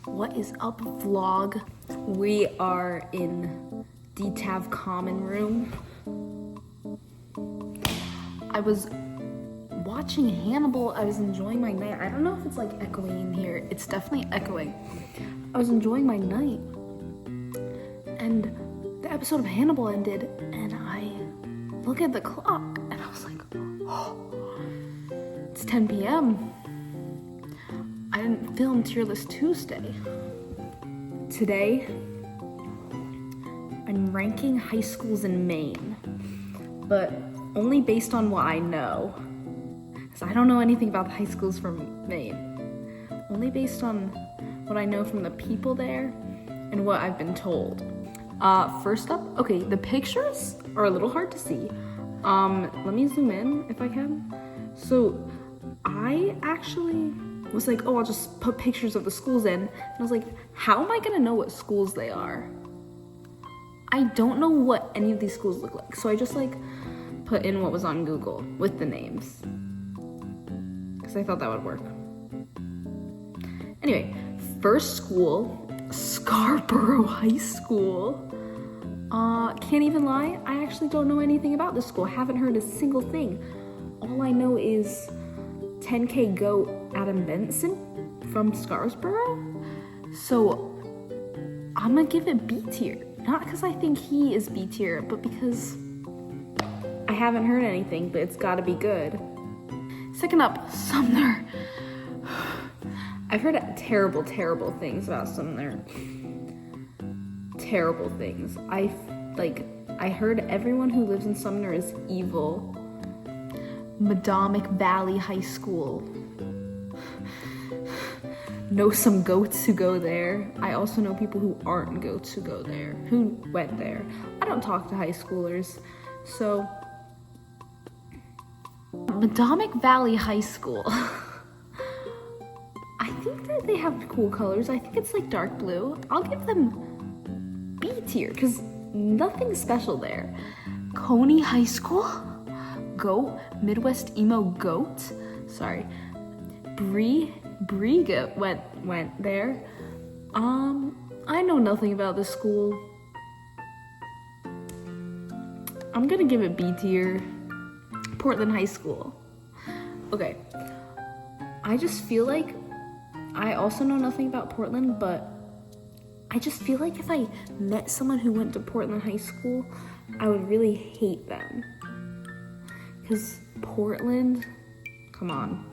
What is up, vlog? We are in DTAV common room. I was watching Hannibal. I was enjoying my night. I don't know if it's like echoing in here. It's definitely echoing. I was enjoying my night, and the episode of Hannibal ended, and I look at the clock, and I was like, oh, it's 10 p.m. I didn't film Tearless Tuesday. Today, I'm ranking high schools in Maine, but only based on what I know. Because I don't know anything about the high schools from Maine. Only based on what I know from the people there and what I've been told. First up, okay, the pictures are a little hard to see. Let me zoom in if I can. So I actually was like, oh, I'll just put pictures of the schools in. And I was like, how am I gonna know what schools they are? I don't know what any of these schools look like. So I just like put in what was on Google with the names, because I thought that would work. Anyway, first school, Scarborough High School. Can't even lie, I actually don't know anything about this school. Haven't heard a single thing. All I know is 10K GOAT Adam Benson from Scarborough. So I'm gonna give it B tier. Not because I think he is B tier, but because I haven't heard anything, but it's gotta be good. Second up, Sumner. I've heard terrible, terrible things about Sumner. Terrible things. I heard everyone who lives in Sumner is evil. Madomic Valley High School. Know some goats who go there. I also know people who aren't goats who go there, who went there. I don't talk to high schoolers, so Madomic Valley High School. I think that they have cool colors. I think it's like dark blue. I'll give them B tier because nothing special there. Coney High School. Goat, Midwest emo goat. Sorry, Bree went there. I know nothing about this school. I'm gonna give it B tier. Portland High School. Okay, I just feel like I also know nothing about Portland, but I just feel like if I met someone who went to Portland High School, I would really hate them. Because Portland, come on.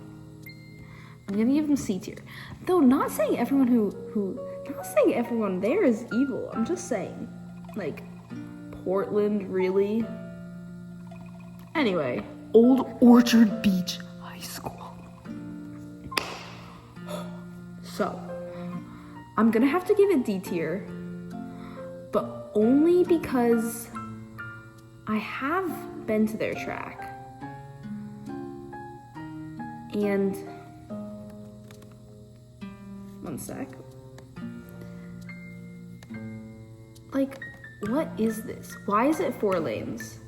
I'm gonna give them C tier. Though not saying everyone not saying everyone there is evil. I'm just saying, like, Portland, really? Anyway, Old Orchard Beach High School. So, I'm gonna have to give it D tier, but only because I have been to their track. And one sec. Like, what is this? Why is it 4 lanes?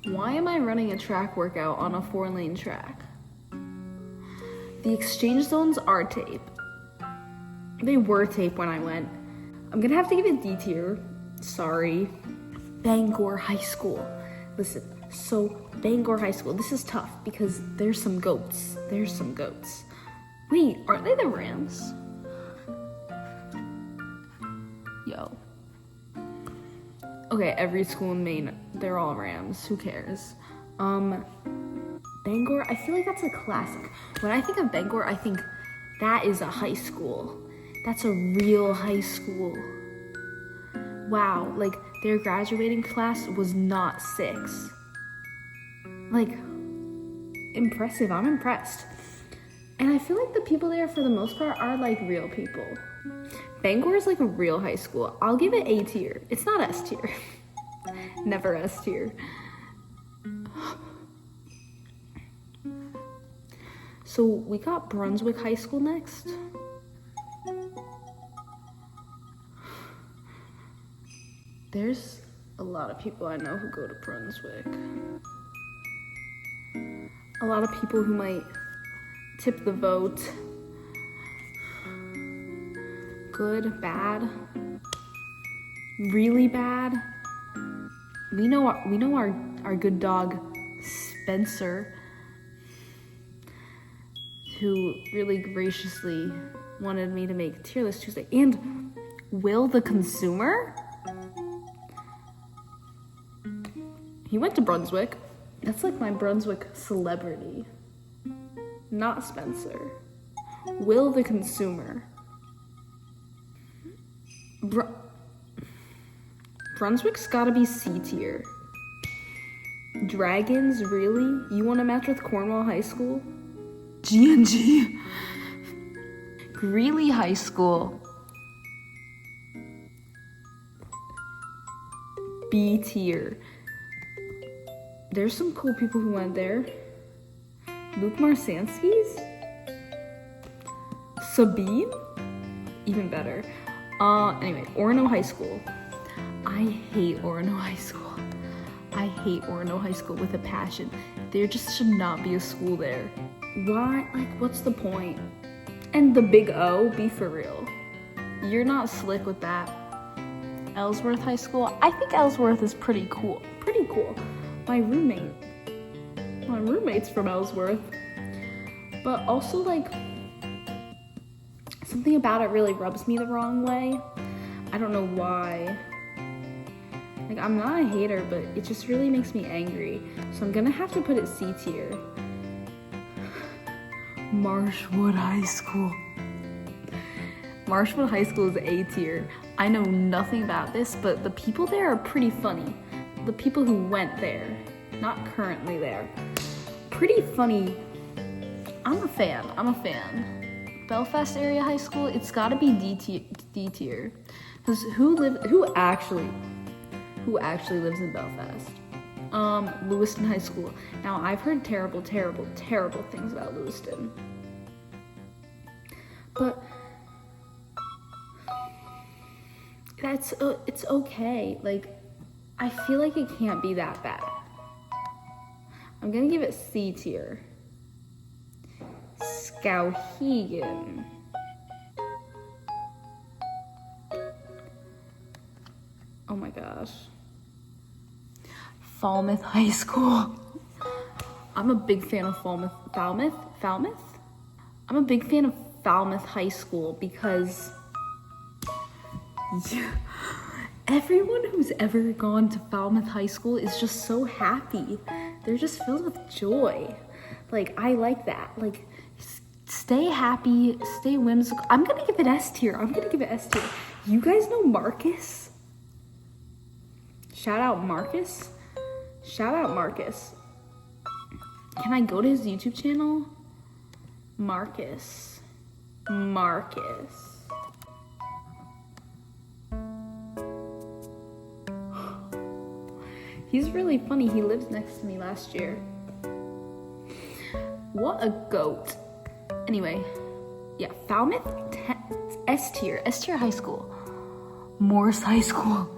Why am I running a track workout on a 4-lane track? The exchange zones are tape. They were tape when I went. I'm gonna have to give it D tier. Sorry. Bangor High School. Listen, so Bangor High School, this is tough because there's some goats. Wait, aren't they the Rams? Yo. Okay, every school in Maine, they're all Rams. Who cares? Bangor, I feel like that's a classic. When I think of Bangor, I think that is a high school. That's a real high school. Wow, like their graduating class was not 6. Like, impressive. I'm impressed. And I feel like the people there, for the most part, are like real people. Bangor is like a real high school. I'll give it A tier. It's not S tier. Never S tier. So we got Brunswick High School next. There's a lot of people I know who go to Brunswick. A lot of people who might tip the vote. good, bad, really bad. We know our good dog Spencer, who really graciously wanted me to make Tier List Tuesday. And Will the consumer? He went to Brunswick. That's like my Brunswick celebrity. Not Spencer. Will the consumer. Brunswick's gotta be C tier. Dragons, really? You wanna match with Cornwall High School? G&G. Greeley High School. B tier. There's some cool people who went there. Luke Marsansky's? Sabine? Even better. Anyway, Orono High School. I hate Orono High School. I hate Orono High School with a passion. There just should not be a school there. Why? Like, what's the point? And the big O, be for real. You're not slick with that. Ellsworth High School. I think Ellsworth is pretty cool. Pretty cool. My roommate's from Ellsworth. But also, like, something about it really rubs me the wrong way. I don't know why. Like, I'm not a hater, but it just really makes me angry. So I'm gonna have to put it C tier. Marshwood High School. Marshwood High School is A tier. I know nothing about this, but the people there are pretty funny. The people who went there, not currently there. Pretty funny. I'm a fan. Belfast area high school, it's gotta be D tier. Because who actually lives in Belfast? Lewiston High School. Now, I've heard terrible things about Lewiston. But it's okay. Like, I feel like it can't be that bad. I'm gonna give it C tier. Skowhegan. Oh my gosh. Falmouth High School. I'm a big fan of Falmouth? I'm a big fan of Falmouth High School because everyone who's ever gone to Falmouth High School is just so happy. They're just filled with joy. Like, I like that. Like, stay happy, stay whimsical. I'm gonna give it S tier. You guys know Marcus? Shout out Marcus. Can I go to his YouTube channel? Marcus. He's really funny. He lives next to me last year. What a goat. Anyway, yeah, Falmouth, S tier high school. Morse High School.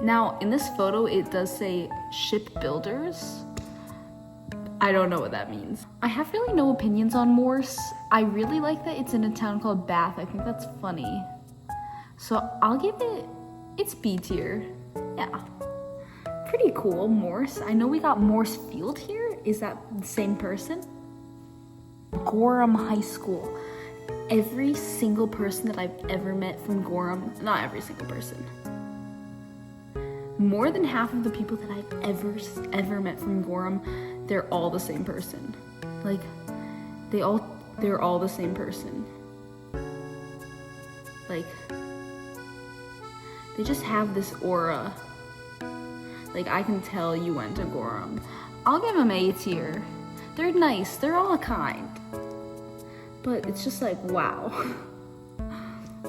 Now, in this photo, it does say shipbuilders. I don't know what that means. I have really no opinions on Morse. I really like that it's in a town called Bath. I think that's funny. So I'll give it's B tier. Yeah. Pretty cool, Morse. I know we got Morse Field here. Is that the same person? Gorham High School. Every single person that I've ever met from Gorham, not every single person. More than half of the people that I've ever met from Gorham, they're all the same person. Like, they're all the same person. Like, they just have this aura. Like, I can tell you went to Gorham. I'll give them A tier. They're nice, they're all kind. But it's just like, wow.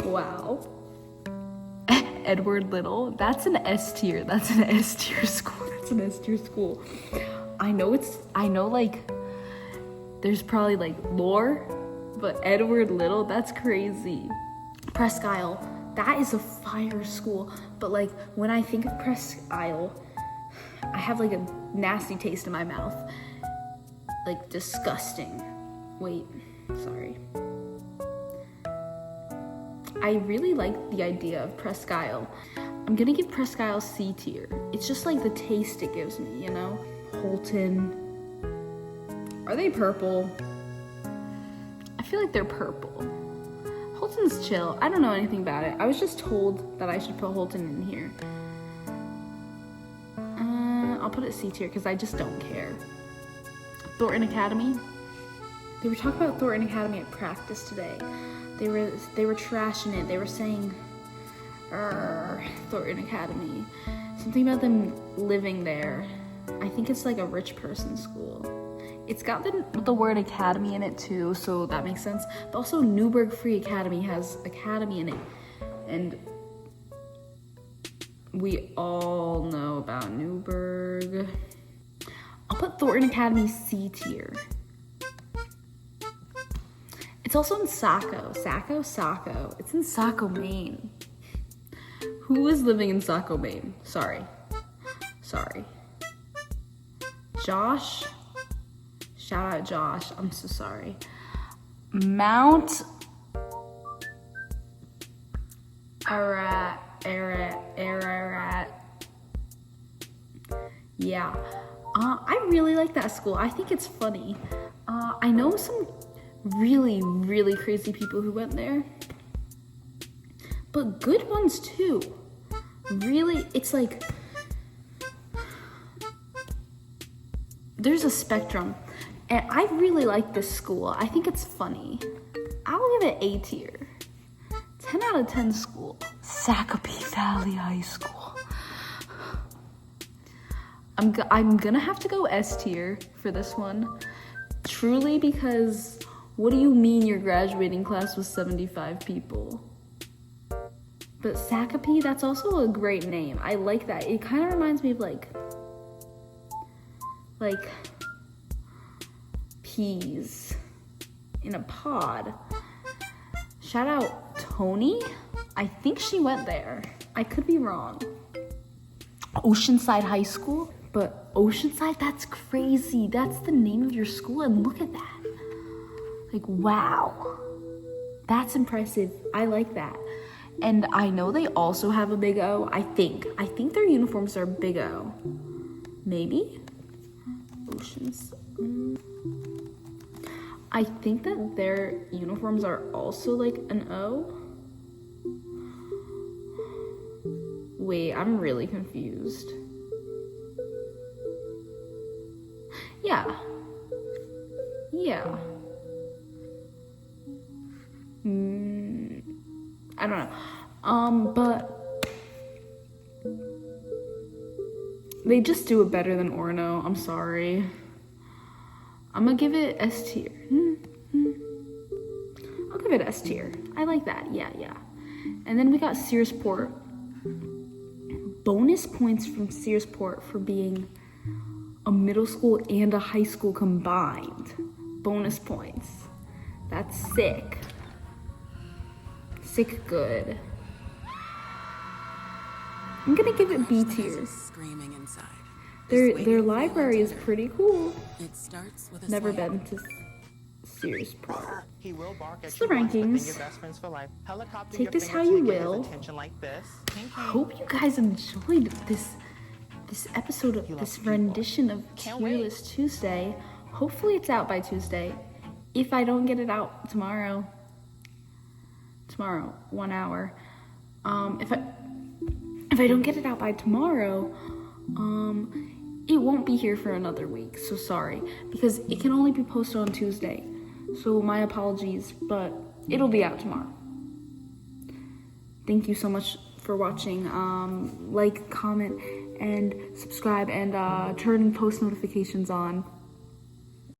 Wow. Edward Little, that's an S tier. That's an S tier school. I know like, there's probably like lore, but Edward Little, that's crazy. Presque Isle, that is a fire school. But like, when I think of Presque Isle, I have like a nasty taste in my mouth. Like, disgusting. Wait, sorry. I really like the idea of Presque Isle. I'm gonna give Presque Isle C tier. It's just like the taste it gives me, you know? Holton. Are they purple? I feel like they're purple. Holton's chill. I don't know anything about it. I was just told that I should put Holton in here. I'll put it C tier because I just don't care. Thornton Academy. They were talking about Thornton Academy at practice today. They were trashing it. They were saying, Thornton Academy. Something about them living there. I think it's like a rich person's school. It's got the word academy in it too, so that makes sense. But also Newburgh Free Academy has academy in it. And we all know about Newburgh. I'll put Thornton Academy C tier. It's also in Saco. Saco. It's in Saco, Maine. Who is living in Saco, Maine? Sorry. Josh? Shout out Josh. I'm so sorry. Mount Ararat. Yeah. I really like that school. I think it's funny. I know some really, really crazy people who went there. But good ones too. Really, it's like there's a spectrum. And I really like this school. I think it's funny. I'll give it A tier. 10 out of 10 school. Sacopee Valley High School. I'm gonna have to go S tier for this one. Truly, because what do you mean your graduating class was 75 people? But Sacopee, that's also a great name. I like that. It kind of reminds me of like peas in a pod. Shout out Tony. I think she went there. I could be wrong. Oceanside High School. But Oceanside, that's crazy. That's the name of your school, and look at that. Like, wow. That's impressive. I like that. And I know they also have a big O. I think their uniforms are big O. Maybe? Oceans. I think that their uniforms are also like an O. Wait, I'm really confused. Yeah. I don't know. But they just do it better than Orono. I'm sorry. I'm gonna give it S tier. I'll give it S tier. I like that. Yeah. And then we got Searsport. Bonus points from Searsport for being a middle school and a high school combined. Bonus points. That's sick. Sick good. I'm gonna give it B tier. Their library is pretty cool. Never been to Searsport. It's the rankings. Take this how you will. Hope you guys enjoyed this episode of this rendition of Tier List Tuesday. Hopefully it's out by Tuesday. If I don't get it out tomorrow, 1 hour. If I don't get it out by tomorrow, it won't be here for another week. So sorry, because it can only be posted on Tuesday. So my apologies, but it'll be out tomorrow. Thank you so much for watching. Like, comment, and subscribe, and turn post notifications on.